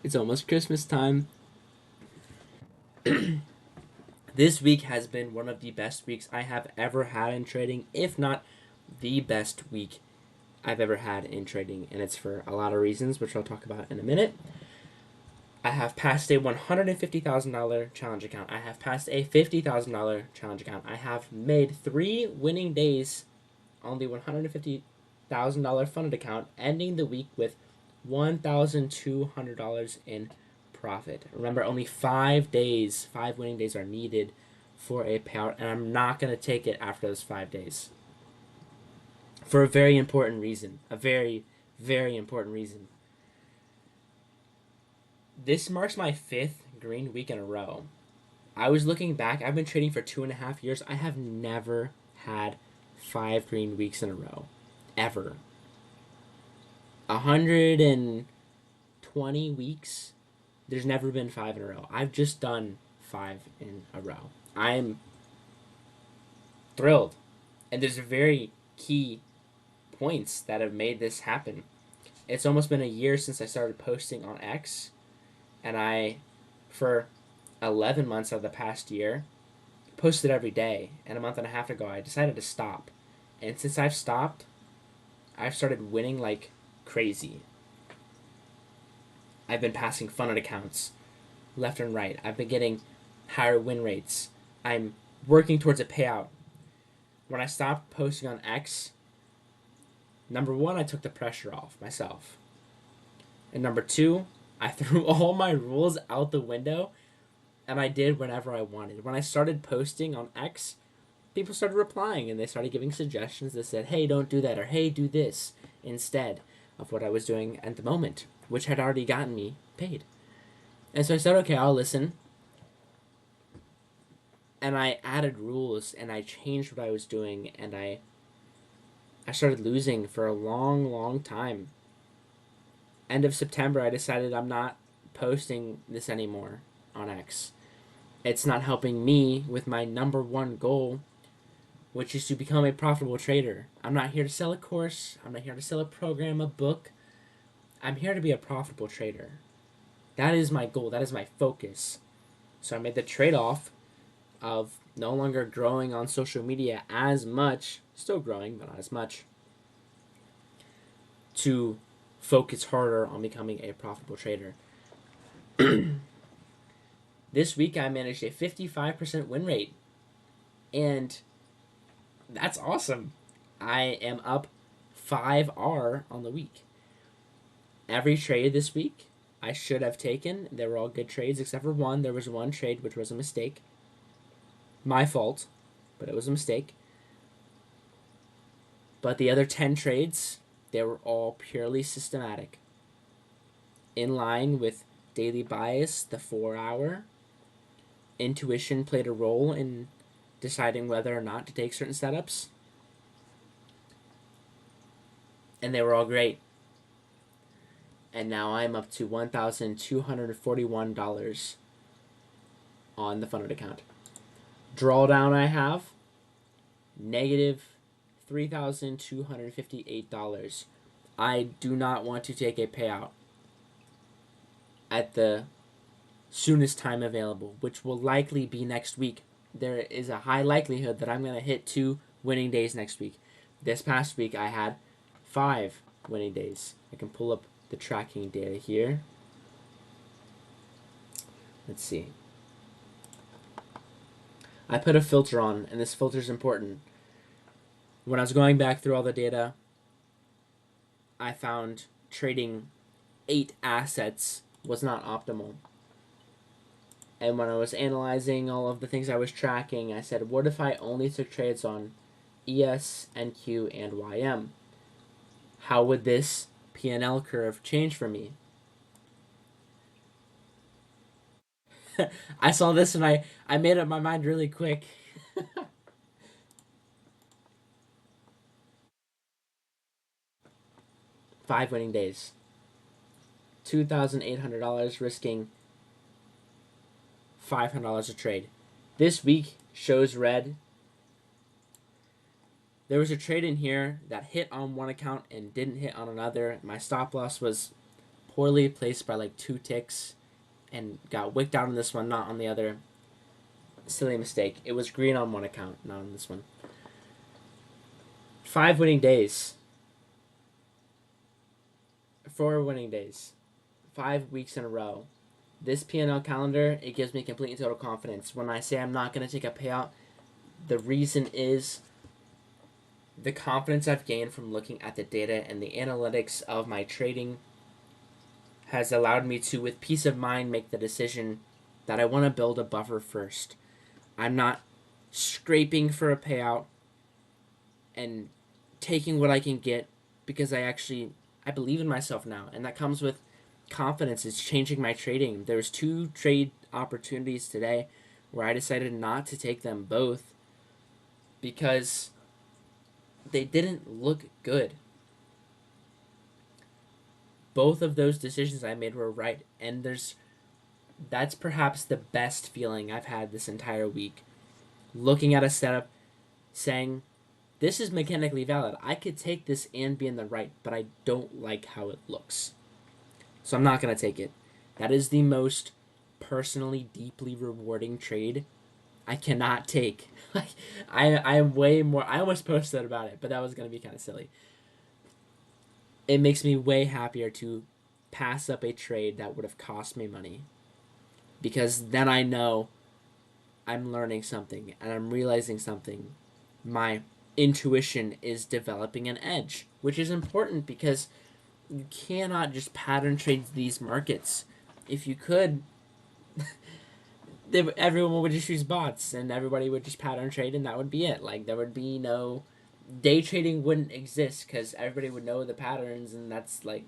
It's almost Christmas time. This week has been one of the best weeks I have ever had in trading, if not the best week I've ever had in trading, and it's for a lot of reasons, which I'll talk about in a minute. I have passed a $150,000 challenge account. I have passed a $50,000 challenge account. I have made 3 winning days on the $150,000 funded account, ending the week with $1,200 in profit. Remember, only 5 days, 5 winning days are needed for a payout, and I'm not going to take it after those 5 days for a very important reason. A very, very important reason. This marks my fifth green week in a row. I was looking back, I've been trading for 2.5 years. I have never had 5 green weeks in a row. Ever. 120 weeks, there's never been 5 in a row. I've just done 5 in a row. I'm thrilled. And there's very key points that have made this happen. It's almost been a year since I started posting on X, and for 11 months of the past year, posted every day. And a month and a half ago, I decided to stop. And since I've stopped, I've started winning like crazy. I've been passing funded accounts left and right. I've been getting higher win rates. I'm working towards a payout. When I stopped posting on X, number one, I took the pressure off myself. And number two, I threw all my rules out the window and I did whenever I wanted. When I started posting on X, people started replying and they started giving suggestions that said, hey, don't do that, or hey, do this instead of what I was doing at the moment, which had already gotten me paid. And so I said, okay, I'll listen. And I added rules and I changed what I was doing, and I started losing for a long, long time. End of September, I decided I'm not posting this anymore on X. It's not helping me with my number one goal, which is to become a profitable trader. I'm not here to sell a course. I'm not here to sell a program, a book. I'm here to be a profitable trader. That is my goal. That is my focus. So I made the trade off of no longer growing on social media as much, still growing, but not as much, to focus harder on becoming a profitable trader. This week I managed a 55% win rate, and that's awesome. I am up 5R on the week. Every trade this week I should have taken. They were all good trades except for one. There was one trade which was a mistake. My fault, but it was a mistake. But the other 10 trades, they were all purely systematic. In line with daily bias, the 4 hour. Intuition played a role in deciding whether or not to take certain setups. And they were all great. And now I'm up to $1,241 on the funded account. Drawdown I have negative $3,258. I do not want to take a payout at the soonest time available, which will likely be next week. There is a high likelihood that I'm going to hit 2 winning days next week. This past week I had 5 winning days. I can pull up the tracking data here. Let's see. I put a filter on, and this filter is important. When I was going back through all the data, I found trading 8 assets was not optimal. And when I was analyzing all of the things I was tracking, I said, what if I only took trades on ES, NQ, and YM? How would this P&L curve change for me? I saw this and I made up my mind really quick. 5 winning days. $2,800 risking $500 a trade. This week shows red. There was a trade in here that hit on one account and didn't hit on another. My stop loss was poorly placed by like 2 ticks and got wicked out on this one, not on the other. Silly mistake. It was green on one account, not on this one. 5 winning days. 4 winning days. 5 weeks in a row. This P&L calendar, it gives me complete and total confidence. When I say I'm not going to take a payout, the reason is the confidence I've gained from looking at the data and the analytics of my trading has allowed me to, with peace of mind, make the decision that I want to build a buffer first. I'm not scraping for a payout and taking what I can get because I believe in myself now, and that comes with confidence. It's changing my trading. There was 2 trade opportunities today where I decided not to take them both because they didn't look good. Both of those decisions I made were right, and that's perhaps the best feeling I've had this entire week. Looking at a setup, saying, this is mechanically valid. I could take this and be in the right, but I don't like how it looks. So I'm not going to take it. That is the most personally, deeply rewarding trade I cannot take. I am way more... I almost posted about it, but that was going to be kind of silly. It makes me way happier to pass up a trade that would have cost me money. Because then I know I'm learning something and I'm realizing something. My intuition is developing an edge, which is important because you cannot just pattern trade these markets. If you could, everyone would just use bots and everybody would just pattern trade and that would be it. Like, there would be no... Day trading wouldn't exist because everybody would know the patterns, and that's like...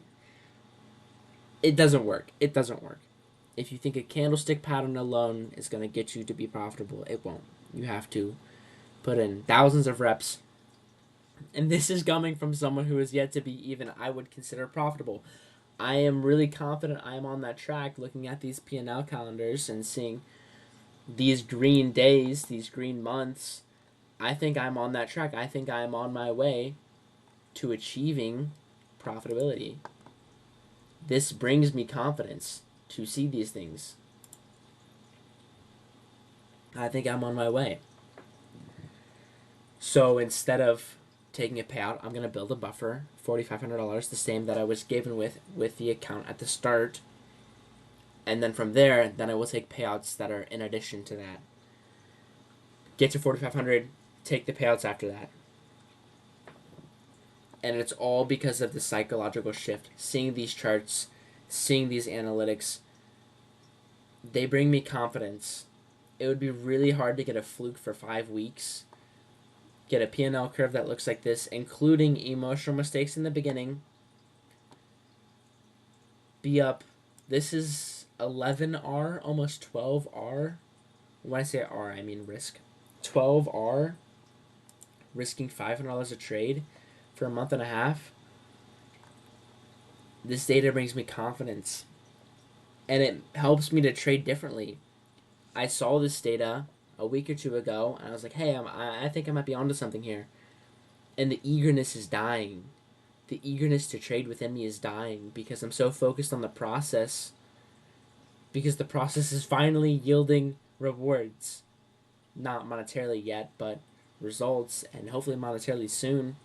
It doesn't work. It doesn't work. If you think a candlestick pattern alone is going to get you to be profitable, it won't. You have to put in thousands of reps. And this is coming from someone who is yet to be even, I would consider, profitable. I am really confident I am on that track looking at these P&L calendars and seeing these green days, these green months. I think I'm on that track. I think I'm on my way to achieving profitability. This brings me confidence to see these things. I think I'm on my way. So instead of taking a payout, I'm going to build a buffer, $4,500, the same that I was given with the account at the start. And then from there, then I will take payouts that are in addition to that. Get to $4,500, take the payouts after that. And it's all because of the psychological shift. Seeing these charts, seeing these analytics, they bring me confidence. It would be really hard to get a fluke for 5 weeks. Get a P&L curve that looks like this, including emotional mistakes in the beginning. Be up. This is 11R, almost 12R. When I say R, I mean risk. 12R, risking $500 a trade for a month and a half. This data brings me confidence, and it helps me to trade differently. I saw this data a week or 2 ago, and I was like, hey, I think I might be onto something here. And the eagerness is dying. The eagerness to trade within me is dying because I'm so focused on the process, because the process is finally yielding rewards. Not monetarily yet, but results, and hopefully monetarily soon.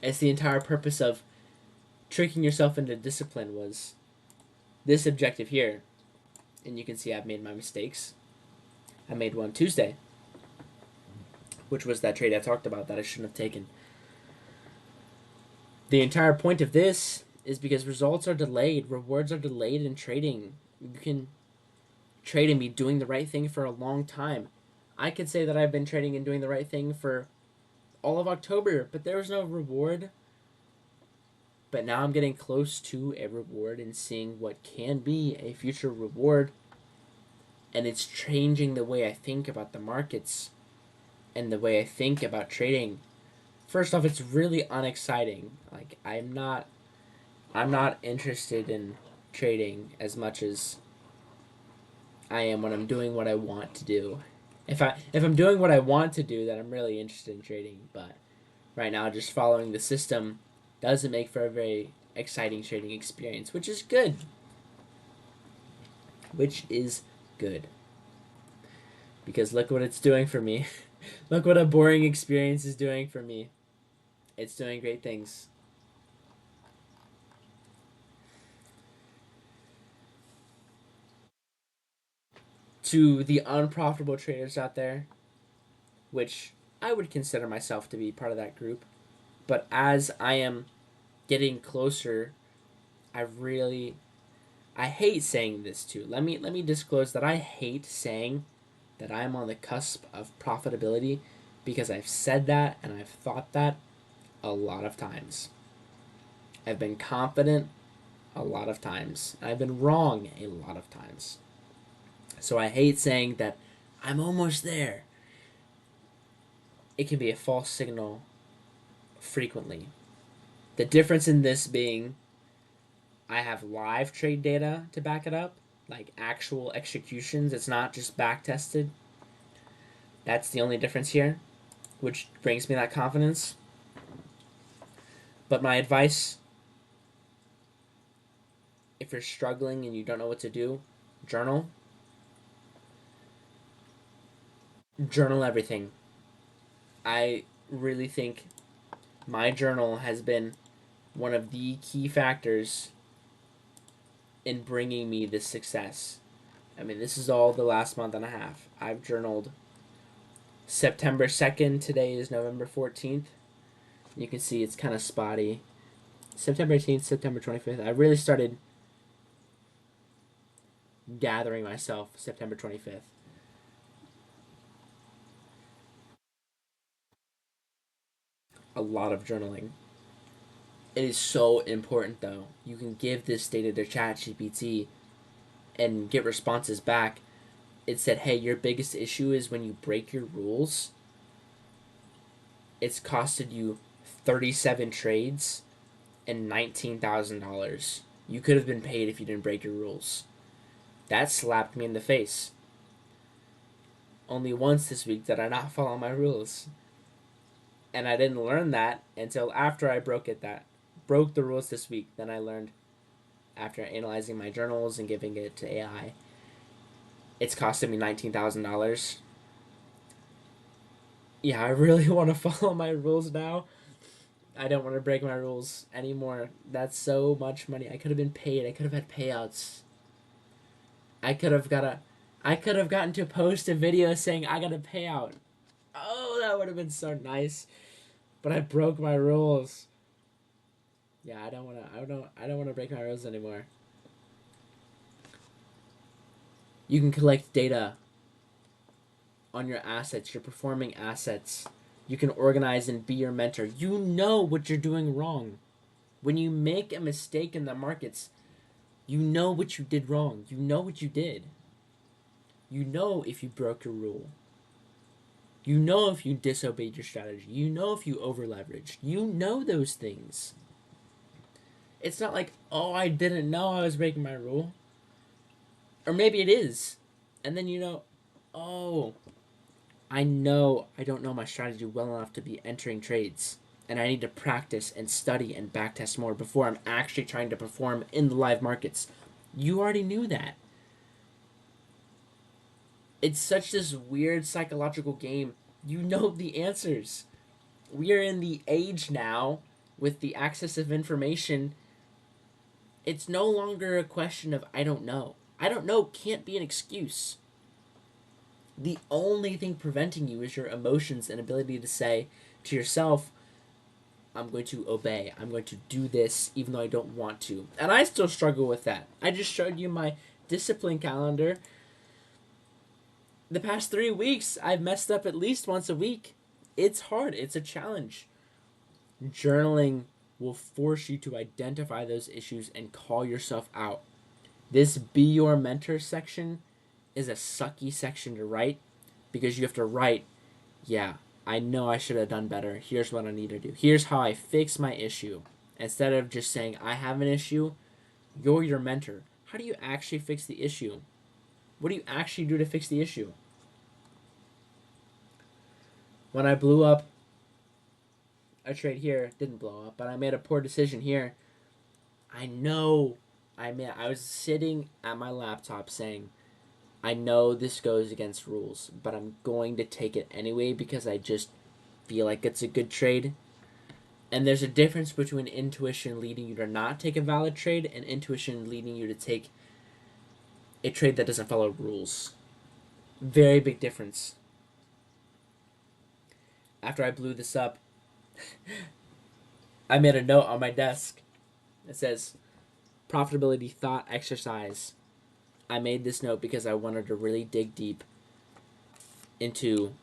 It's the entire purpose of tricking yourself into discipline was this objective here. And you can see I've made my mistakes. I made one Tuesday, which was that trade I talked about that I shouldn't have taken. The entire point of this is because results are delayed, rewards are delayed in trading. You can trade and be doing the right thing for a long time. I could say that I've been trading and doing the right thing for all of October, but there was no reward. But now I'm getting close to a reward and seeing what can be a future reward. And it's changing the way I think about the markets and the way I think about trading. First off, it's really unexciting. Like, I'm not interested in trading as much as I am when I'm doing what I want to do. If I'm doing what I want to do, then I'm really interested in trading. But right now, just following the system doesn't make for a very exciting trading experience, which is good. which is good. Because look what it's doing for me. Look what a boring experience is doing for me. It's doing great things. To the unprofitable traders out there, which I would consider myself to be part of that group, but as I am getting closer, I hate saying this too. Let me disclose that I hate saying that I'm on the cusp of profitability because I've said that and I've thought that a lot of times. I've been confident a lot of times. I've been wrong a lot of times. So I hate saying that I'm almost there. It can be a false signal frequently. The difference in this being I have live trade data to back it up, like actual executions. It's not just back tested. That's the only difference here, which brings me that confidence. But my advice, if you're struggling and you don't know what to do, journal. Journal everything. I really think my journal has been one of the key factors in bringing me this success. I mean, this is all the last month and a half. I've journaled September 2nd. Today is November 14th. You can see it's kind of spotty. September 18th, September 25th. I really started gathering myself September 25th. A lot of journaling. It is so important though. You can give this data to ChatGPT and get responses back. It said, hey, your biggest issue is when you break your rules. It's costed you 37 trades and $19,000. You could have been paid if you didn't break your rules. That slapped me in the face. Only once this week did I not follow my rules. And I didn't learn that until after I broke the rules this week. Then I learned after analyzing my journals and giving it to AI. It's costed me $19,000. Yeah, I really want to follow my rules now. I don't want to break my rules anymore. That's so much money. I could have been paid. I could have had payouts. I could have got a I could have gotten to post a video saying I got a payout. Oh, that would have been so nice. But I broke my rules. Yeah, I don't want to break my rules anymore. You can collect data on your assets, your performing assets. You can organize and be your mentor. You know what you're doing wrong. When you make a mistake in the markets, you know what you did wrong. You know what you did. You know if you broke your rule. You know if you disobeyed your strategy. You know if you over leveraged. You know those things. It's not like, oh, I didn't know I was breaking my rule. Or maybe it is. And then you know, oh, I know I don't know my strategy well enough to be entering trades. And I need to practice and study and backtest more before I'm actually trying to perform in the live markets. You already knew that. It's such this weird psychological game. You know the answers. We are in the age now with the access of information. It's no longer a question of I don't know. I don't know can't be an excuse. The only thing preventing you is your emotions and ability to say to yourself, I'm going to obey. I'm going to do this even though I don't want to. And I still struggle with that. I just showed you my discipline calendar. The past 3 weeks, I've messed up at least once a week. It's hard. It's a challenge. Journaling will force you to identify those issues and call yourself out. This Be Your Mentor section is a sucky section to write because you have to write, yeah, I know I should have done better. Here's what I need to do. Here's how I fix my issue. Instead of just saying, I have an issue, you're your mentor. How do you actually fix the issue? What do you actually do to fix the issue? When I blew up a trade here, it didn't blow up, but I made a poor decision here. I know I was sitting at my laptop saying, I know this goes against rules, but I'm going to take it anyway because I just feel like it's a good trade. And there's a difference between intuition leading you to not take a valid trade and intuition leading you to take a trade that doesn't follow rules. Very big difference. After I blew this up, I made a note on my desk. It says, profitability thought exercise. I made this note because I wanted to really dig deep into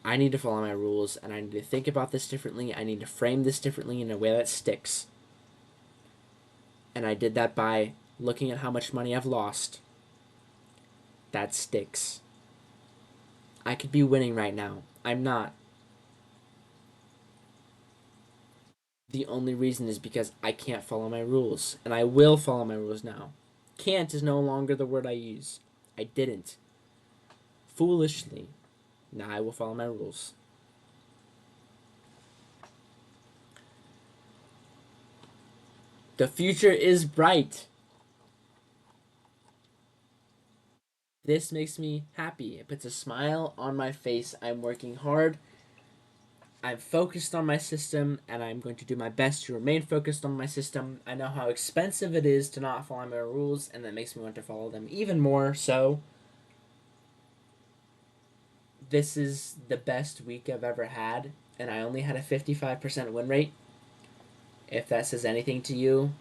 I need to follow my rules and I need to think about this differently. I need to frame this differently in a way that sticks. And I did that by looking at how much money I've lost. That sticks. I could be winning right now. I'm not. The only reason is because I can't follow my rules. And I will follow my rules now. Can't is no longer the word I use. I didn't. Foolishly. Now I will follow my rules. The future is bright. This makes me happy. It puts a smile on my face. I'm working hard. I'm focused on my system, and I'm going to do my best to remain focused on my system. I know how expensive it is to not follow my rules, and that makes me want to follow them even more. So, this is the best week I've ever had, and I only had a 55% win rate. If that says anything to you,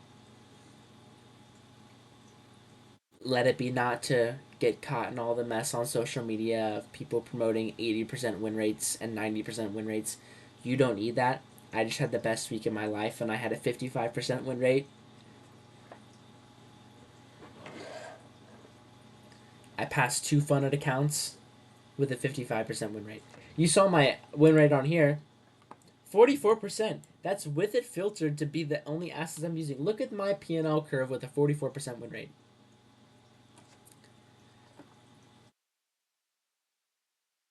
let it be not to get caught in all the mess on social media of people promoting 80% win rates and 90% win rates. You don't need that. I just had the best week of my life and I had a 55% win rate. I passed 2 funded accounts with a 55% win rate. You saw my win rate on here, 44%. That's with it filtered to be the only assets I'm using. Look at my P&L curve with a 44% win rate.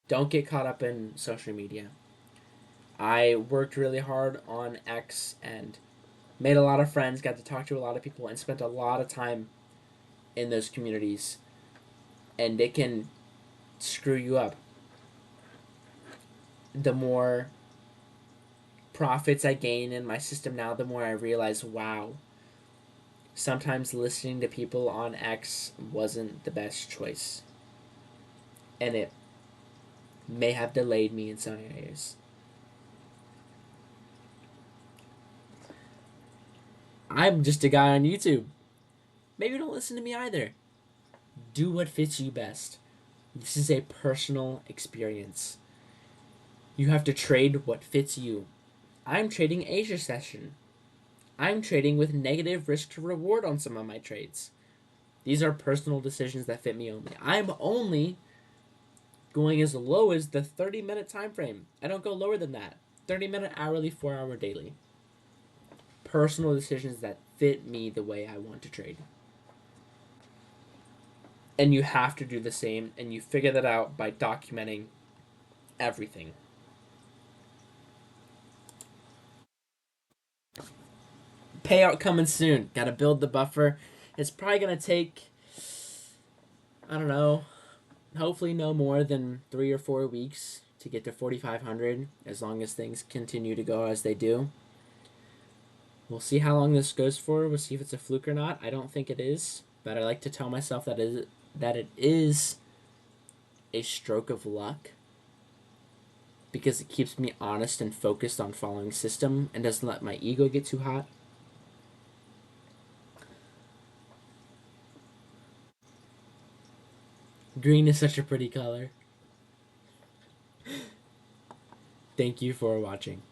Don't get caught up in social media. I worked really hard on X and made a lot of friends, got to talk to a lot of people, and spent a lot of time in those communities. And it can screw you up. The more profits I gain in my system now, the more I realize, wow, sometimes listening to people on X wasn't the best choice. And it may have delayed me in some areas. I'm just a guy on YouTube. Maybe don't listen to me either. Do what fits you best. This is a personal experience. You have to trade what fits you. I'm trading Asia session. I'm trading with negative risk to reward on some of my trades. These are personal decisions that fit me only. I'm only going as low as the 30-minute time frame. I don't go lower than that. 30-minute hourly, 4-hour daily. Personal decisions that fit me the way I want to trade. And you have to do the same, and you figure that out by documenting everything. Payout coming soon. Gotta build the buffer. It's probably gonna take, I don't know, hopefully no more than 3 or 4 weeks to get to 4,500, as long as things continue to go as they do. We'll see how long this goes for. We'll see if it's a fluke or not. I don't think it is, but I like to tell myself that it is a stroke of luck, because it keeps me honest and focused on following system and doesn't let my ego get too hot. Green is such a pretty color. Thank you for watching.